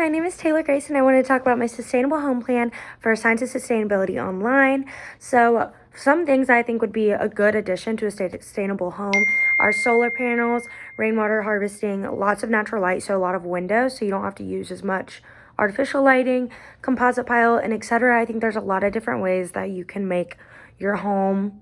my name is Taylor Grace, and I want to talk about my sustainable home plan for Science of Sustainability Online. So, some things I think would be a good addition to a sustainable home are solar panels, rainwater harvesting, lots of natural light, so a lot of windows, so you don't have to use as much artificial lighting, composite pile, and etc. I think there's a lot of different ways that you can make your home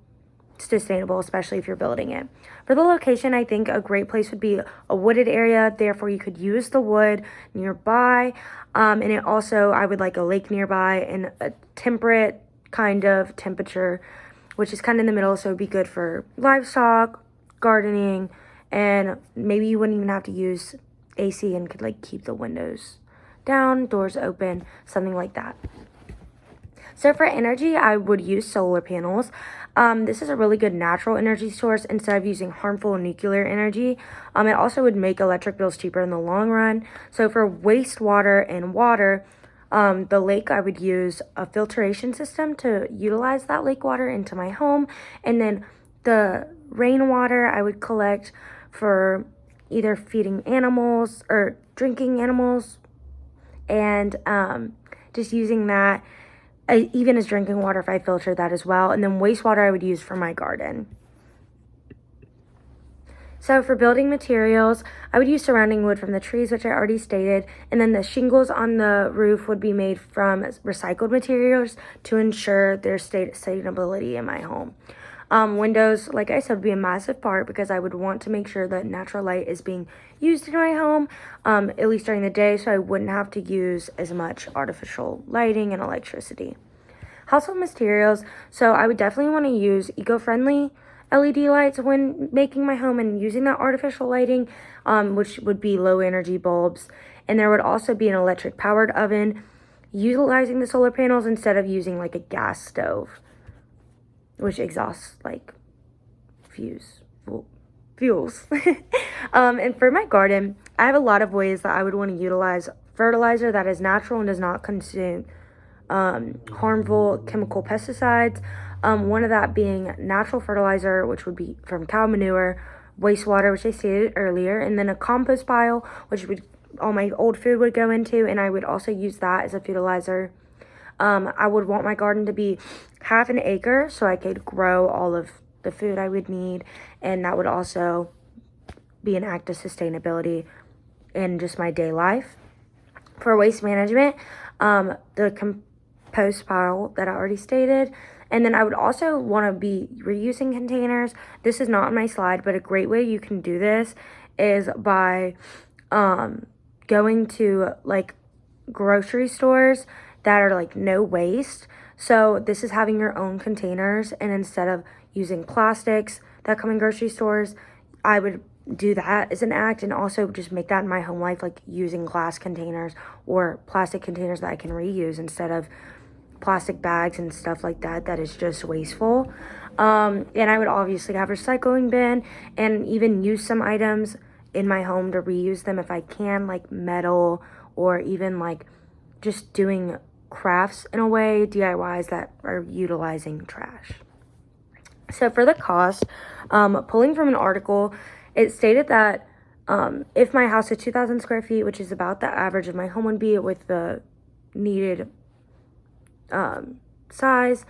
sustainable, especially if you're building it. For the location, I think a great place would be a wooded area, therefore you could use the wood nearby, and it also, I would like a lake nearby and a temperate kind of temperature, which is kind of in the middle, so it'd be good for livestock, gardening, and maybe you wouldn't even have to use AC and could like keep the windows down, doors open, something like that. So for energy, I would use solar panels. This is a really good natural energy source instead of using harmful nuclear energy. It also would make electric bills cheaper in the long run. So for wastewater and water, the lake, I would use a filtration system to utilize that lake water into my home. And then the rainwater I would collect for either feeding animals or drinking animals, and just using that even as drinking water if I filter that as well. And then wastewater I would use for my garden. So for building materials, I would use surrounding wood from the trees, which I already stated, and then the shingles on the roof would be made from recycled materials to ensure their sustainability in my home. Windows, like I said, would be a massive part because I would want to make sure that natural light is being used in my home, at least during the day, so I wouldn't have to use as much artificial lighting and electricity. Household materials, so I would definitely want to use eco-friendly LED lights when making my home and using that artificial lighting, which would be low energy bulbs. And there would also be an electric powered oven utilizing the solar panels instead of using like a gas stove, which exhausts like fuels. And for my garden, I have a lot of ways that I would want to utilize fertilizer that is natural and does not consume harmful chemical pesticides. One of that being natural fertilizer, which would be from cow manure, wastewater, which I stated earlier, and then a compost pile, which would all my old food would go into, and I would also use that as a fertilizer. I would want my garden to be half an acre so I could grow all of the food I would need, and that would also be an act of sustainability in just my day life. For waste management, the compost pile that I already stated, and then I would also want to be reusing containers. This is not on my slide, but a great way you can do this is by going to like grocery stores that are like no waste. So this is having your own containers, and instead of using plastics that come in grocery stores, I would do that as an act, and also just make that in my home life, like using glass containers or plastic containers that I can reuse instead of plastic bags and stuff like that that is just wasteful. And I would obviously have a recycling bin and even use some items in my home to reuse them if I can, like metal, or even like just doing crafts in a way, DIYs that are utilizing trash. So for the cost, pulling from an article, it stated that if my house is 2,000 square feet, which is about the average of my home would be with the needed size,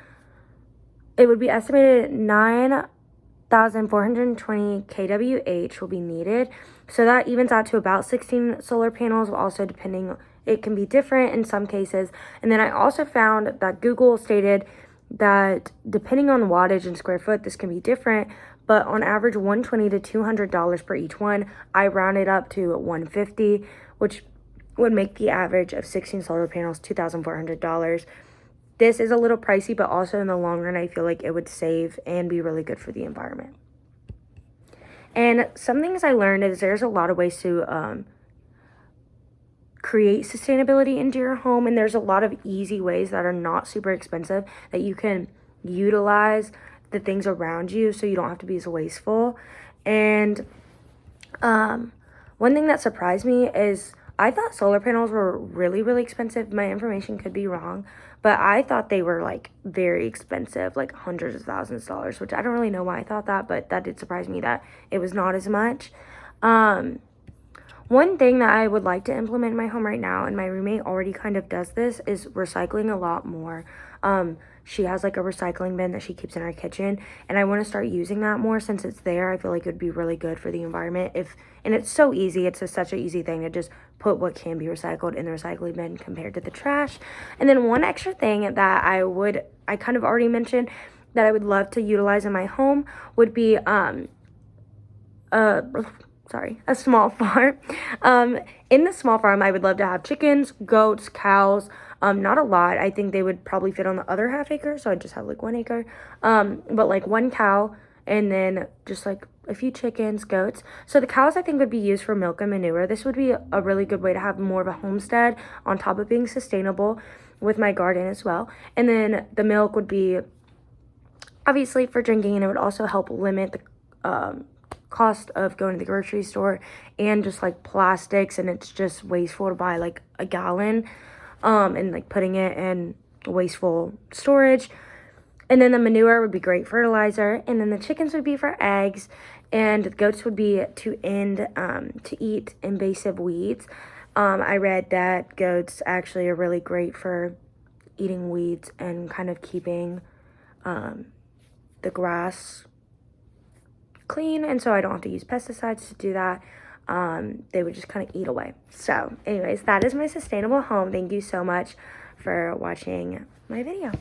it would be estimated 9,420 kWh will be needed. So that evens out to about 16 solar panels, also depending, it can be different in some cases. And then I also found that Google stated that depending on wattage and square foot, this can be different, but on average $120 to $200 per each one. I rounded up to $150, which would make the average of 16 solar panels $2,400. This is a little pricey, but also in the long run, I feel like it would save and be really good for the environment. And some things I learned is there's a lot of ways to create sustainability into your home, and there's a lot of easy ways that are not super expensive that you can utilize the things around you so you don't have to be as wasteful. And one thing that surprised me is I thought solar panels were really, really expensive. My information could be wrong, but I thought they were like very expensive, like hundreds of thousands of dollars, which I don't really know why I thought that, but that did surprise me that it was not as much. One thing that I would like to implement in my home right now, and my roommate already kind of does this, is recycling a lot more. She has like a recycling bin that she keeps in our kitchen, and I want to start using that more since it's there. I feel like it would be really good for the environment and it's so easy. It's such an easy thing to just put what can be recycled in the recycling bin compared to the trash. And then one extra thing that I kind of already mentioned that I would love to utilize in my home would be a small farm. In the small farm, I would love to have chickens, goats, cows. Not a lot. I think they would probably fit on the other half acre, so I'd just have like 1 acre. But like one cow, and then just like a few chickens, goats. So the cows I think would be used for milk and manure. This would be a really good way to have more of a homestead on top of being sustainable with my garden as well. And then the milk would be obviously for drinking, and it would also help limit the cost of going to the grocery store and just like plastics, and it's just wasteful to buy like a gallon and like putting it in wasteful storage. And then the manure would be great fertilizer, and then the chickens would be for eggs, and the goats would be to eat invasive weeds. I read that goats actually are really great for eating weeds and kind of keeping the grass clean, and so I don't have to use pesticides to do that. They would just kind of eat away. So anyways, that is my sustainable home. Thank you so much for watching my video.